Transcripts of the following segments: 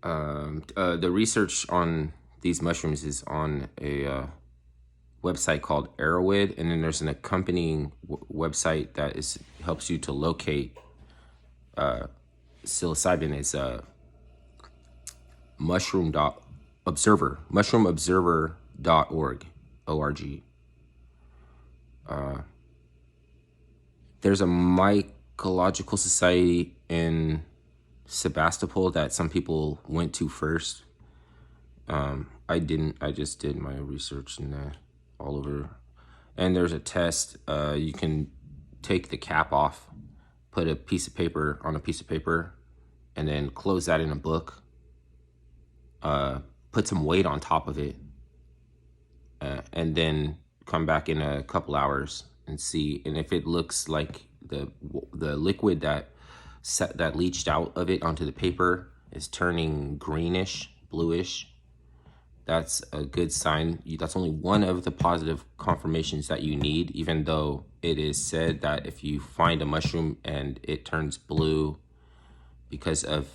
The research on these mushrooms is on a website called Arrowhead, and then there's an accompanying website that is helps you to locate psilocybin. It's mushroomobserver.org. O-R-G. There's a mycological society in Sebastopol that some people went to first. I didn't. I just did my research and all over. And there's a test. You can take the cap off, put a piece of paper on a piece of paper, and then close that in a book. Put some weight on top of it, and then come back in a couple hours and see. And if it looks like the liquid that leached out of it onto the paper is turning greenish, bluish, that's a good sign. That's only one of the positive confirmations that you need, even though it is said that if you find a mushroom and it turns blue because of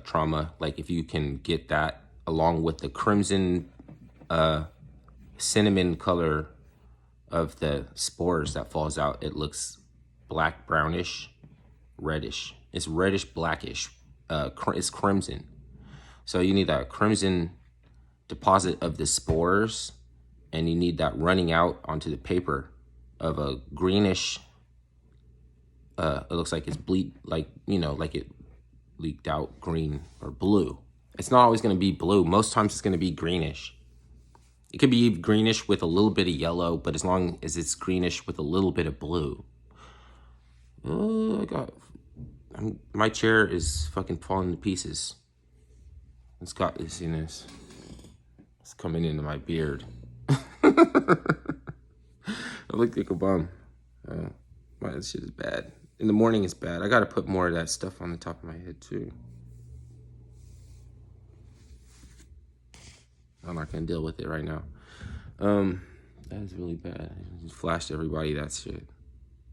trauma, like if you can get that along with the crimson cinnamon color of the spores that falls out, it looks black, brownish, reddish. It's reddish, blackish. It's crimson. So you need that crimson deposit of the spores, and you need that running out onto the paper of a greenish. It looks like it's like it leaked out green or blue. It's not always going to be blue. Most times it's going to be greenish. It could be greenish with a little bit of yellow, but as long as it's greenish with a little bit of blue. My chair is fucking falling to pieces. It's got this in this. It's coming into my beard. I look like a bum. That shit is bad. In the morning it's bad. I gotta put more of that stuff on the top of my head too. I'm not gonna deal with it right now. That is really bad. I just flashed everybody that shit.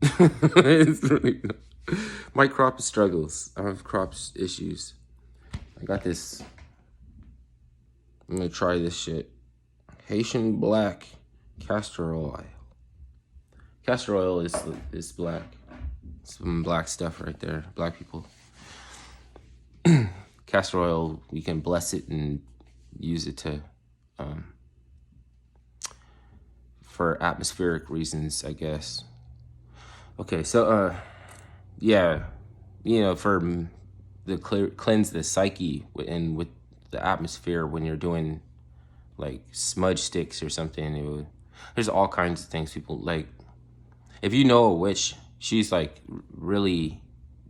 It's really my crop struggles. I have crop issues. I got this. I'm gonna try this shit. Haitian black castor oil. Castor oil is black. Some black stuff right there. Black people. Castor oil, we can bless it and use it to for atmospheric reasons, I guess. Okay, so yeah, for the cleanse the psyche and with the atmosphere when you're doing like smudge sticks or something. There's all kinds of things people like. If you know a witch, she's like really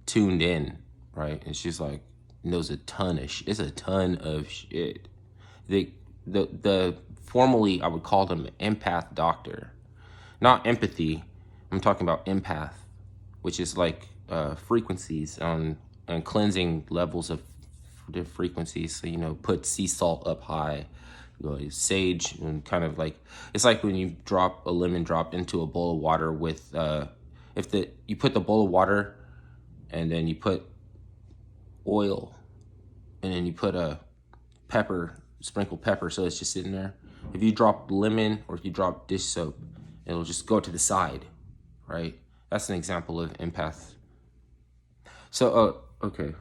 tuned in, right? And she's like knows a ton of it's a ton of shit. The formally I would call them empath doctor, not empathy. I'm talking about empath, which is like frequencies on cleansing levels of the frequencies. So put sea salt up high, sage, and kind of like it's like when you drop a lemon drop into a bowl of water with you put the bowl of water and then you put oil and then you put a sprinkled pepper, so it's just sitting there. If you drop lemon or if you drop dish soap, it'll just go to the side, right? That's an example of empath. So okay.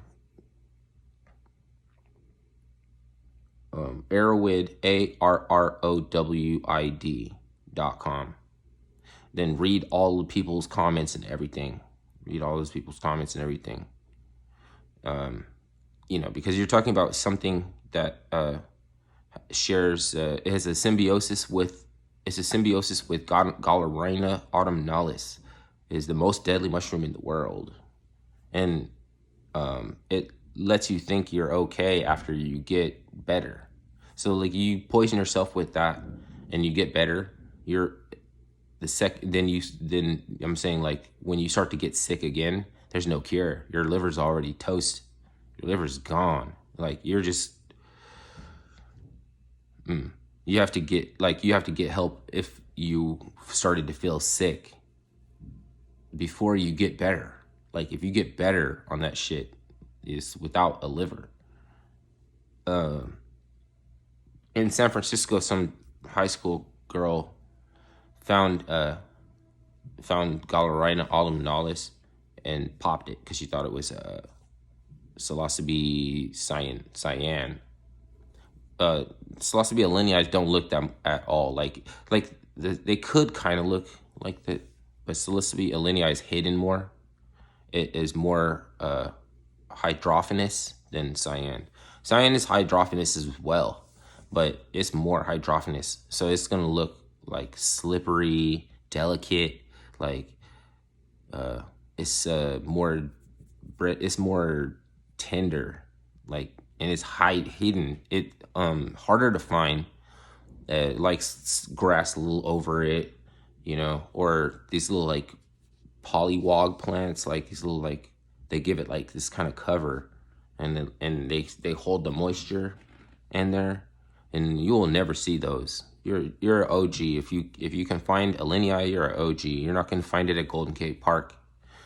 Arrowid, ARROWID.com. Then read all the people's comments and everything. Because you're talking about something that shares. It has a symbiosis with. It's a symbiosis with Galerina autumnalis. It is the most deadly mushroom in the world, and it lets you think you're okay after you get better. So like you poison yourself with that and you get better, then I'm saying like when you start to get sick again, there's no cure. Your liver's already toast. Your liver's gone. Like you're just you have to get help if you started to feel sick before you get better. Like if you get better on that shit is without a liver. in San Francisco, some high school girl found Galarina autumnalis and popped it because she thought it was psilocybe cyan. Psilocybe alinei don't look them at all. They could kind of look like that, but psilocybe alinei is hidden more. It is more hydrophanous than cyan. Cyan is hydrophanous as well, but it's more hydrophanous. So it's gonna look like slippery, delicate, like it's more tender, like, and it's hidden. It harder to find. Like grass a little over it, or these little like polywog plants, like these little like they give it like this kind of cover, and they hold the moisture in there, and you will never see those. You're an OG if you can find Alinei, you're an OG. You're not gonna find it at Golden Gate Park.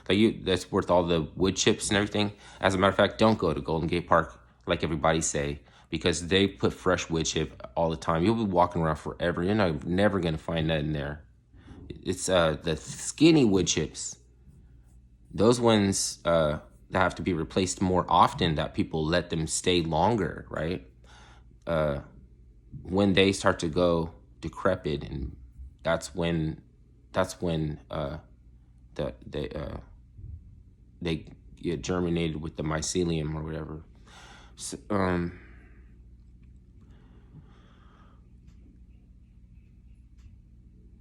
That's worth all the wood chips and everything. As a matter of fact, don't go to Golden Gate Park like everybody say, because they put fresh wood chip all the time. You'll be walking around forever. You're never gonna find that in there. It's the skinny wood chips. Those ones that have to be replaced more often, that people let them stay longer, right? When they start to go decrepit, and that's when the they get germinated with the mycelium or whatever. So,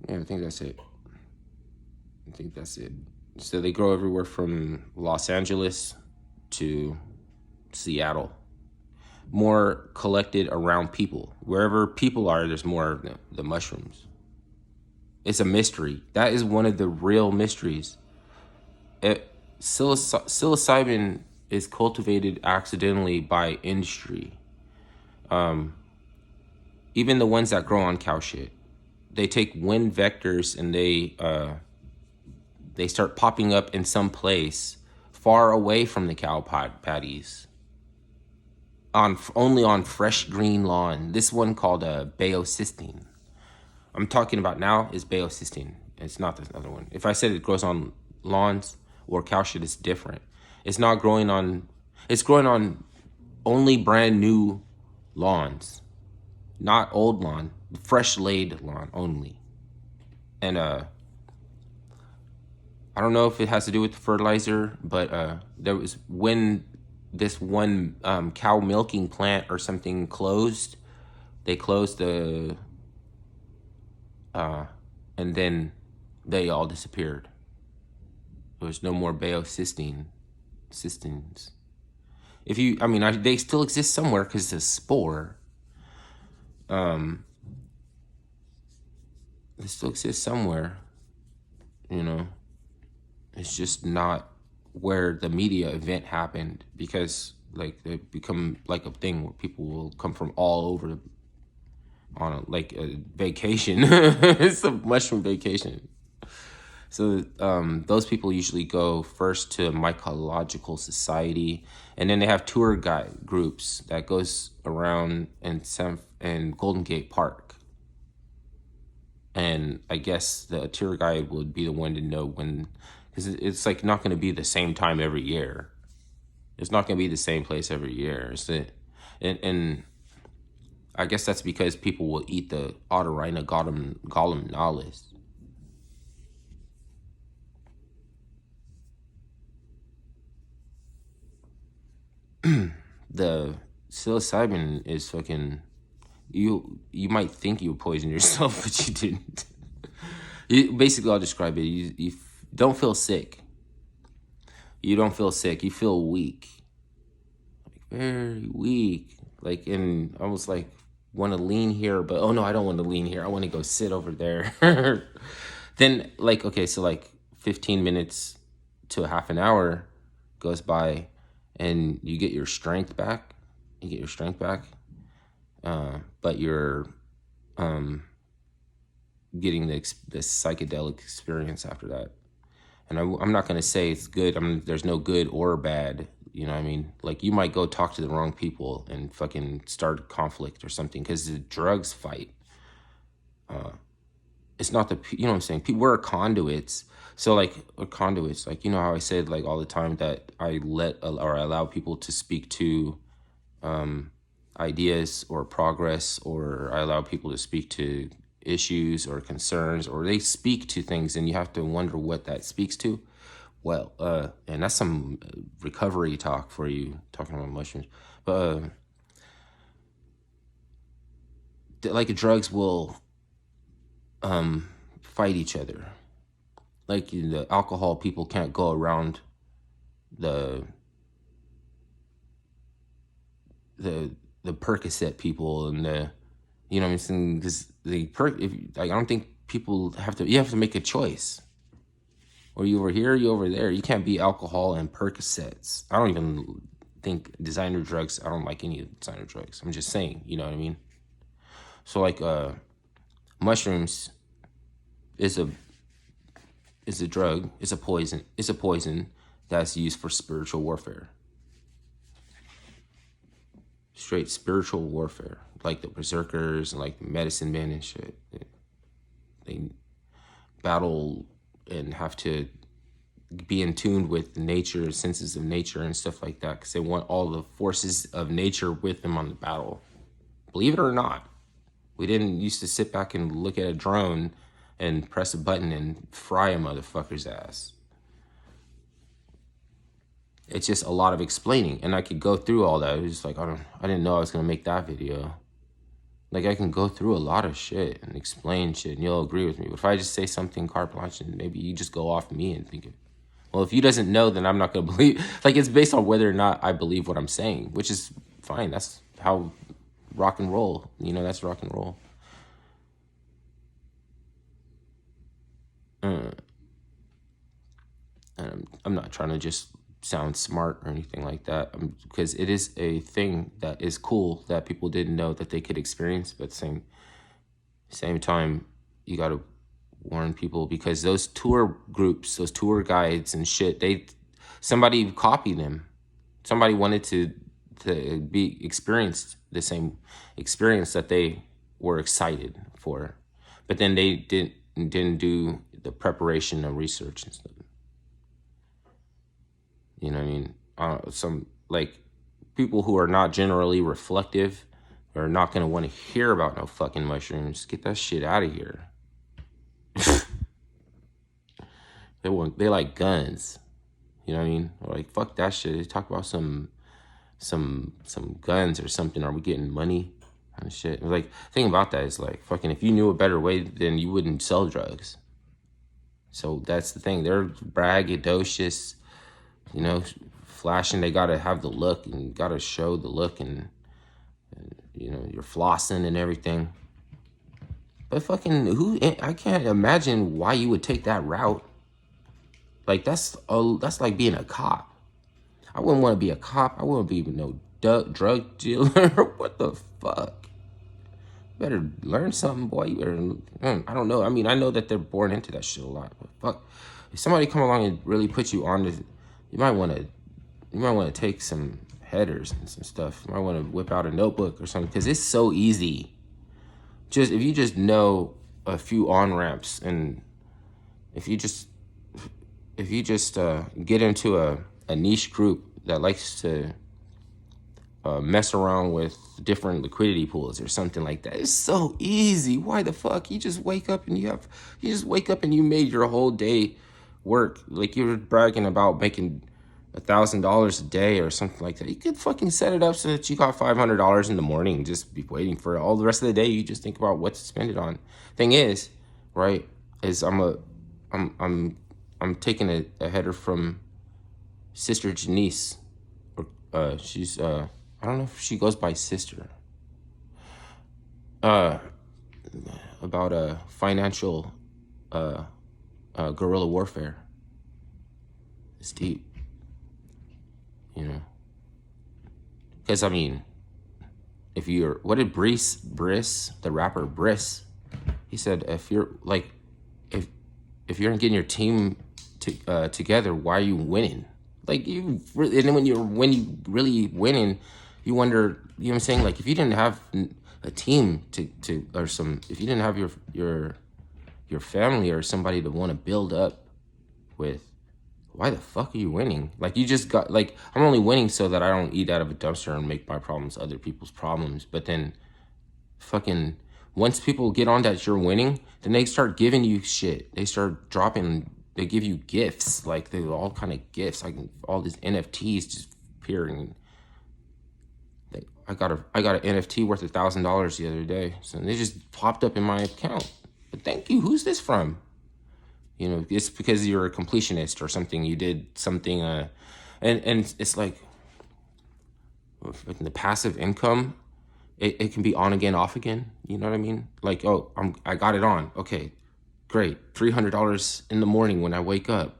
yeah, I think that's it. So they grow everywhere from Los Angeles to Seattle. More collected around people. Wherever people are, there's more of the mushrooms. It's a mystery. That is one of the real mysteries. Psilocybin is cultivated accidentally by industry. Even the ones that grow on cow shit, they take wind vectors and they start popping up in some place far away from the cow patties, only on fresh green lawn. This one called baeocystin. I'm talking about now is baeocystin. It's not this other one. If I said it grows on lawns or cow shit, it's different. It's growing on only brand new lawns, not old lawn, fresh laid lawn only. And I don't know if it has to do with the fertilizer, but there was when this one cow milking plant or something closed. They closed and then they all disappeared. There was no more baeocystins. They still exist somewhere because it's a spore. They still exist somewhere, It's just not where the media event happened, because like they become like a thing where people will come from all over on a vacation. It's a mushroom vacation. So those people usually go first to Mycological Society, and then they have tour guide groups that goes around in Golden Gate Park. And I guess the tour guide would be the one to know when, because it's like not going to be the same time every year. It's not going to be the same place every year. And I guess that's because people will eat the Autorhina gallinalis. The psilocybin is fucking. You might think you poisoned yourself, but you didn't. Basically, I'll describe it. You don't feel sick. You don't feel sick. You feel weak, like very weak. Like, and I was like, want to lean here, but oh no, I don't want to lean here. I want to go sit over there. Then, like, okay, so like 15 minutes to a half an hour goes by, and you get your strength back. But you're getting the psychedelic experience after that. And I'm not going to say it's good. There's no good or bad. You know what I mean? Like, you might go talk to the wrong people and fucking start conflict or something, because the drugs fight. It's not the, you know what I'm saying? People, we're conduits. So like, we're conduits. Like, you know how I said like all the time that I allow people to speak to ideas or progress, or I allow people to speak to issues or concerns, or they speak to things and you have to wonder what that speaks to. Well, and that's some recovery talk for you, talking about mushrooms. But like, drugs will fight each other. Like, the alcohol people can't go around the Percocet people and the, you know what I'm saying? Because I don't think people you have to make a choice. Or you over here, you over there. You can't be alcohol and Percocets. I don't even think designer drugs. I don't like any designer drugs. I'm just saying, you know what I mean? So like, mushrooms is a drug. It's a poison. It's a poison that's used for spiritual warfare. Straight spiritual warfare, like the berserkers and like the medicine men and shit. They battle and have to be in tune with nature, senses of nature and stuff like that, because they want all the forces of nature with them on the battle. Believe it or not, we didn't used to sit back and look at a drone and press a button and fry a motherfucker's ass. It's just a lot of explaining, and I could go through all that. It was just like, I didn't know I was gonna make that video. Like, I can go through a lot of shit and explain shit, and you'll agree with me. But if I just say something carte blanche, and maybe you just go off me and think it, well, if you doesn't know, then I'm not gonna believe. Like, it's based on whether or not I believe what I'm saying, which is fine. That's how rock and roll. You know, that's rock and roll. I'm not trying to just sound smart or anything like that, because it is a thing that is cool that people didn't know that they could experience. But at the same time, you got to warn people, because those tour groups, those tour guides and shit, somebody copied them. Somebody wanted to be experienced the same experience that they were excited for, but then they didn't do the preparation and research and stuff. You know what I mean? Some, like, people who are not generally reflective are not going to want to hear about no fucking mushrooms. Get that shit out of here. They like guns. You know what I mean? Or like, fuck that shit. They talk about some guns or something. Are we getting money and shit? Like, the thing about that is, like, fucking, if you knew a better way, then you wouldn't sell drugs. So that's the thing. They're braggadocious, you know, flashing. They gotta have the look and gotta show the look, and you know, you're flossing and everything. But fucking, I can't imagine why you would take that route. Like, that's like being a cop. I wouldn't want to be a cop. I wouldn't be no drug dealer. What the fuck? Better learn something, boy. You better, I don't know. I mean, I know that they're born into that shit a lot, but fuck, if somebody come along and really put you on to, you might want to take some headers and some stuff. You might want to whip out a notebook or something, because it's so easy. If you just know a few on-ramps, and if you just get into a niche group that likes to mess around with different liquidity pools or something like that. It's so easy. Why the fuck? You just wake up and you made your whole day work. Like, you're bragging about making $1,000 a day or something like that. You could fucking set it up so that you got $500 in the morning. Just be waiting for it. All the rest of the day, you just think about what to spend it on. Thing is, right, is I'm taking a header from Sister Janice. She's I don't know if she goes by Sister. About financial guerrilla warfare. It's deep, you know. Because, I mean, what did Briss, the rapper Briss, he said, if you're getting your team together, why are you winning? Like you, and then when you really winning, you wonder. You know what I'm saying? Like if you didn't have a team to or some, if you didn't have your family or somebody to want to build up with, why the fuck are you winning? Like you just got like I'm only winning so that I don't eat out of a dumpster and make my problems other people's problems. But then fucking once people get on that you're winning, then they start giving you shit. They start dropping. They give you gifts, like they all kind of gifts, like all these NFTs just appearing. Like I got an NFT worth $1,000 the other day, so they just popped up in my account. But thank you. Who's this from? You know, it's because you're a completionist or something. You did something, and it's like the passive income. It can be on again, off again. You know what I mean? Like, oh, I got it on. Okay, great. $300 in the morning when I wake up.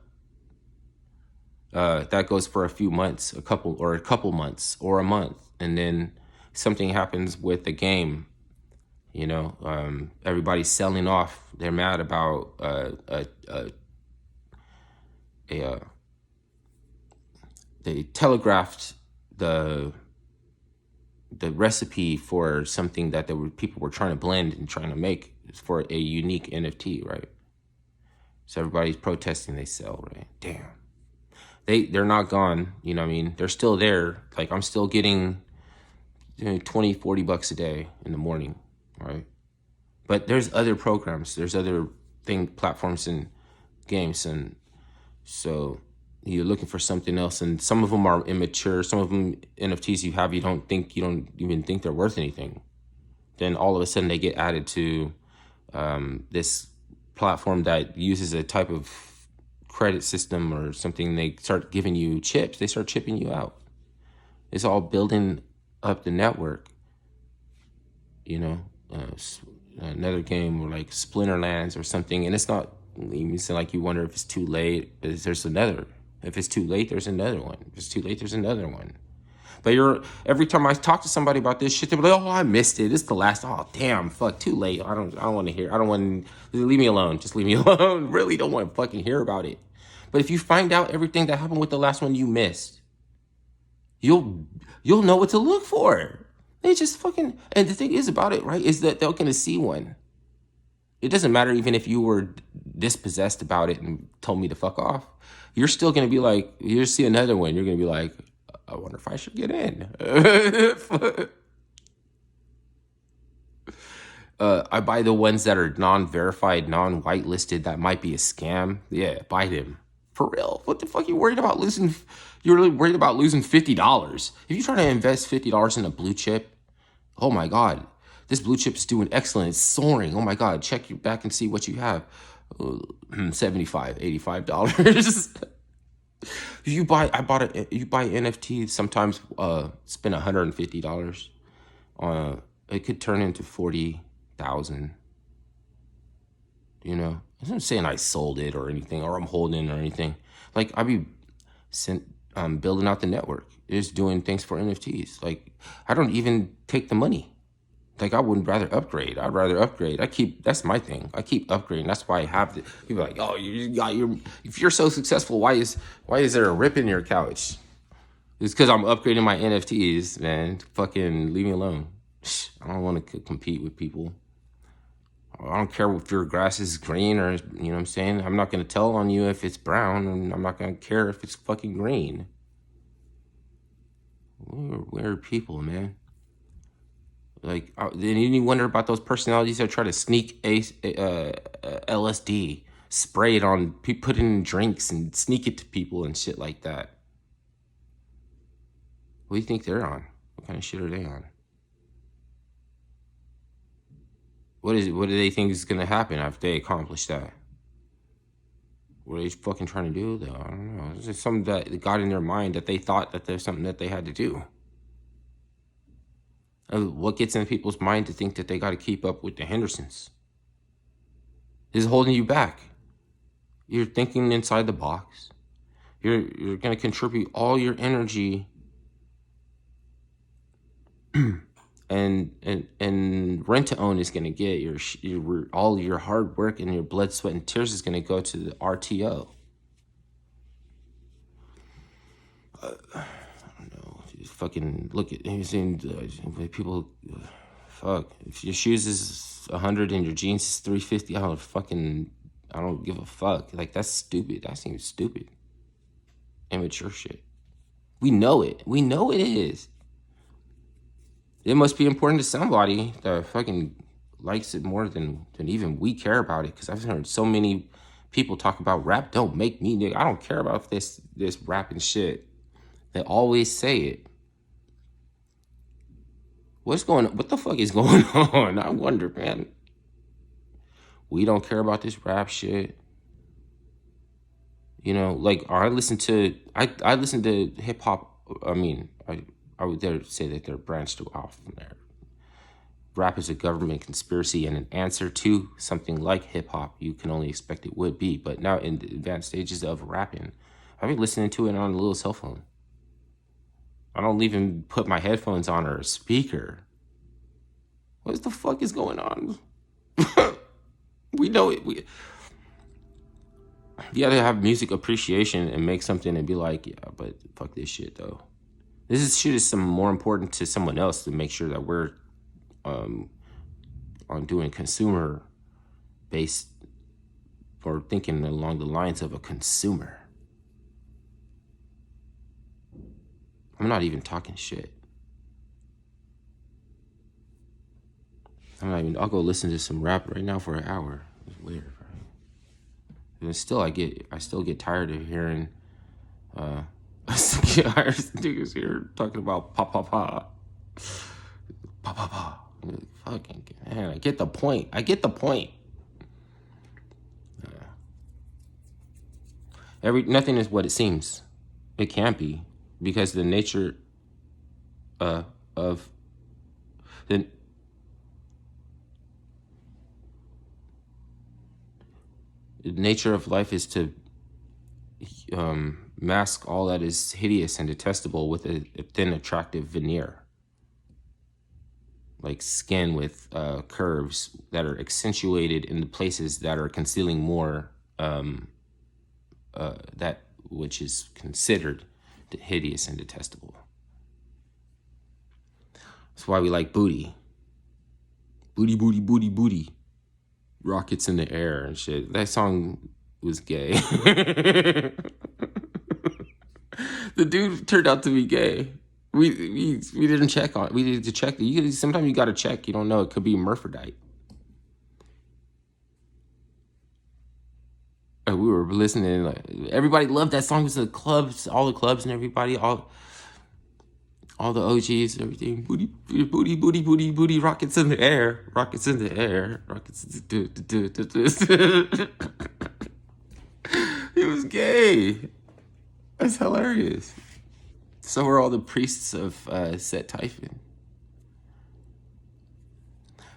That goes for a few months, a couple months or a month, and then something happens with the game. You know, everybody's selling off. They're mad about they telegraphed the recipe for something that people were trying to blend and trying to make for a unique NFT, right? So everybody's protesting. They sell, right? Damn. They're not gone. You know what I mean? They're still there. Like I'm still getting 20, $40 a day in the morning, right? But there's other programs. There's other platforms and games, and so you're looking for something else. And some of them are immature. Some of them NFTs you have, you don't even think they're worth anything. Then all of a sudden they get added to this platform that uses a type of credit system or something. They start giving you chips. They start chipping you out. It's all building up the network. You know, another game or like Splinterlands or something, and it's not even like you wonder if it's too late. There's another. If it's too late, there's another one. If it's too late, there's another one. But every time I talk to somebody about this shit, they're like, "Oh, I missed it. It's the last. Oh, damn, fuck, too late. I don't want to hear. I don't want. Leave me alone. Just leave me alone. Really don't want to fucking hear about it." But if you find out everything that happened with the last one you missed, you'll know what to look for. They just fucking, and the thing is about it, right, is that they're gonna see one. It doesn't matter even if you were dispossessed about it and told me to fuck off. You're still gonna be like, you see another one, you're gonna be like, I wonder if I should get in. I buy the ones that are non-verified, non-whitelisted. That might be a scam. Yeah, buy them. For real. What the fuck are you worried about losing? You're really worried about losing $50. If you're trying to invest $50 in a blue chip, oh my God, this blue chip is doing excellent. It's soaring. Oh my God, check your back and see what you have. $75, $85. You buy NFT, sometimes spend $150 on it could turn into 40,000. You know, I'm not saying I sold it or anything, or I'm holding it or anything. Like I be building out the network, just doing things for NFTs. Like I don't even take the money. Like I wouldn't rather upgrade. I'd rather upgrade. That's my thing. I keep upgrading. That's why I have the people are like, oh, you got your. If you're so successful, why is there a rip in your couch? It's because I'm upgrading my NFTs, man. Fucking leave me alone. I don't want to compete with people. I don't care if your grass is green or, you know what I'm saying? I'm not going to tell on you if it's brown, and I'm not going to care if it's fucking green. We're weird people, man. Like, then you wonder about those personalities that try to sneak LSD, spray it on, put it in drinks and sneak it to people and shit like that. What do you think they're on? What kind of shit are they on? What do they think is going to happen after they accomplish that? What are they fucking trying to do, though? I don't know. It's just something that got in their mind that they thought that there's something that they had to do. What gets in people's mind to think that they got to keep up with the Hendersons? This is holding you back. You're thinking inside the box. You're going to contribute all your energy and rent to own is going to get all your hard work and your blood, sweat, and tears is going to go to the RTO. I don't know. Just fucking look at anything. People, fuck. If your shoes is 100 and your jeans is 350, I don't give a fuck. Like, that's stupid. That seems stupid. Immature shit. We know it. We know it is. It must be important to somebody that fucking likes it more than even we care about it. Because I've heard so many people talk about rap don't make me, nigga. I don't care about this rapping shit. They always say it. What the fuck is going on? I wonder, man. We don't care about this rap shit. You know, like I listen to hip hop. I mean, I would dare say that they're branched off from there. Rap is a government conspiracy and an answer to something like hip hop. You can only expect it would be. But now in the advanced stages of rapping, I've been listening to it on a little cell phone. I don't even put my headphones on or a speaker. What the fuck is going on? We know it. You gotta have music appreciation and make something and be like, yeah, but fuck this shit though. Shit is some more important to someone else to make sure that we're on doing consumer based or thinking along the lines of a consumer. I'm not even talking shit. I'll go listen to some rap right now for an hour. It's weird, right? And still, I still get tired of hearing, niggas here talking about pa pa pa. Pa pa pa. Fucking, man, I get the point. Nothing is what it seems. It can't be. Because the nature of the nature of life is to mask all that is hideous and detestable with a thin, attractive veneer. Like skin with curves that are accentuated in the places that are concealing more that which is considered hideous and detestable. That's why we like booty. Booty, booty, booty, booty. Rockets in the air and shit. That song was gay. The dude turned out to be gay. We didn't check on it. We needed to check. Sometimes you gotta check. You don't know. It could be hermaphrodite. We were listening. Like, everybody loved that song. It was the clubs, all the clubs, and everybody, all the OGs, everything. Booty, booty, booty, booty, booty. Rockets in the air. Rockets in the air. Rockets. He was gay. That's hilarious. So were all the priests of Set Typhon.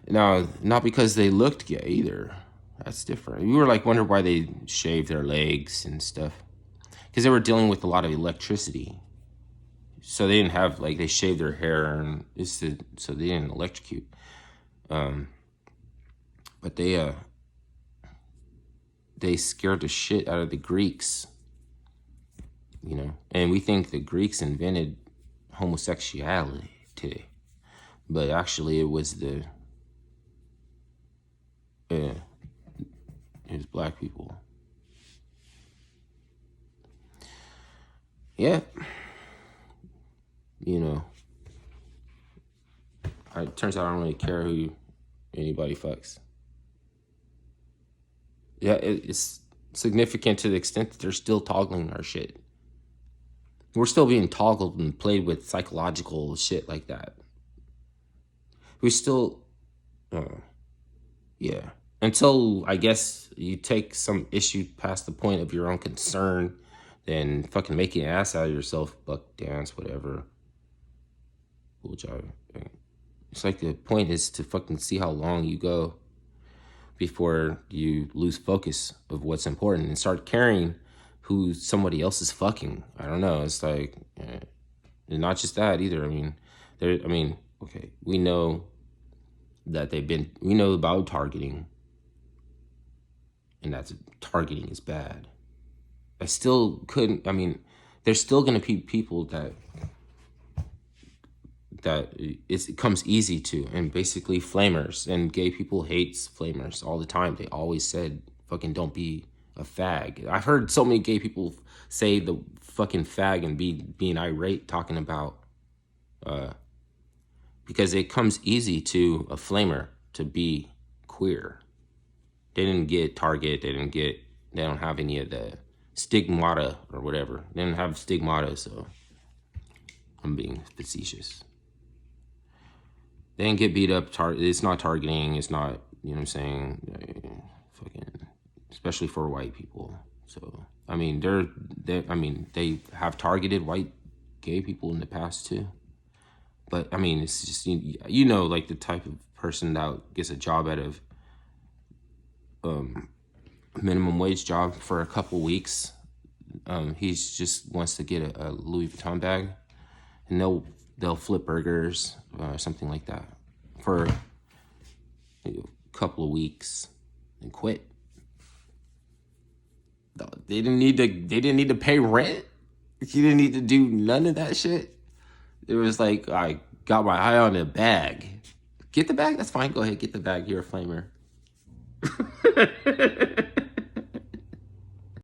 Now, not because they looked gay either. That's different. We were like wondering why they shaved their legs and stuff. Because they were dealing with a lot of electricity. So they didn't have, like, they shaved their hair and so they didn't electrocute. But they scared the shit out of the Greeks. You know, and we think the Greeks invented homosexuality today, but actually it was it was black people. Yeah, you know, it turns out I don't really care who anybody fucks. Yeah, it's significant to the extent that they're still toggling our shit. We're still being toggled and played with psychological shit like that. We still, yeah. Until, I guess, you take some issue past the point of your own concern, then fucking making an ass out of yourself, buck dance, whatever. Cool job. It's like the point is to fucking see how long you go before you lose focus of what's important and start caring who somebody else is fucking. I don't know. It's like, and not just that either. Okay, we know that we know about targeting, and that's targeting is bad. I still couldn't, there's still gonna be people that it comes easy to, and basically flamers, and gay people hates flamers all the time. They always said fucking don't be a fag. I've heard so many gay people say the fucking fag and being irate talking about because it comes easy to a flamer to be queer. They didn't get Target, they don't have any of the stigmata or whatever. They didn't have stigmata, so I'm being facetious. They didn't get beat up. It's not targeting. It's not, you know what I'm saying? Fucking, especially for white people. So, I mean, they have targeted white gay people in the past too. But, I mean, it's just, you know, like the type of person that gets a job out of minimum wage job for a couple weeks. He's just wants to get a Louis Vuitton bag, and they'll flip burgers or something like that for a couple of weeks and quit. They didn't need to pay rent. He didn't need to do none of that shit. It was like, I got my eye on the bag. Get the bag? That's fine. Go ahead, get the bag. You're a flamer.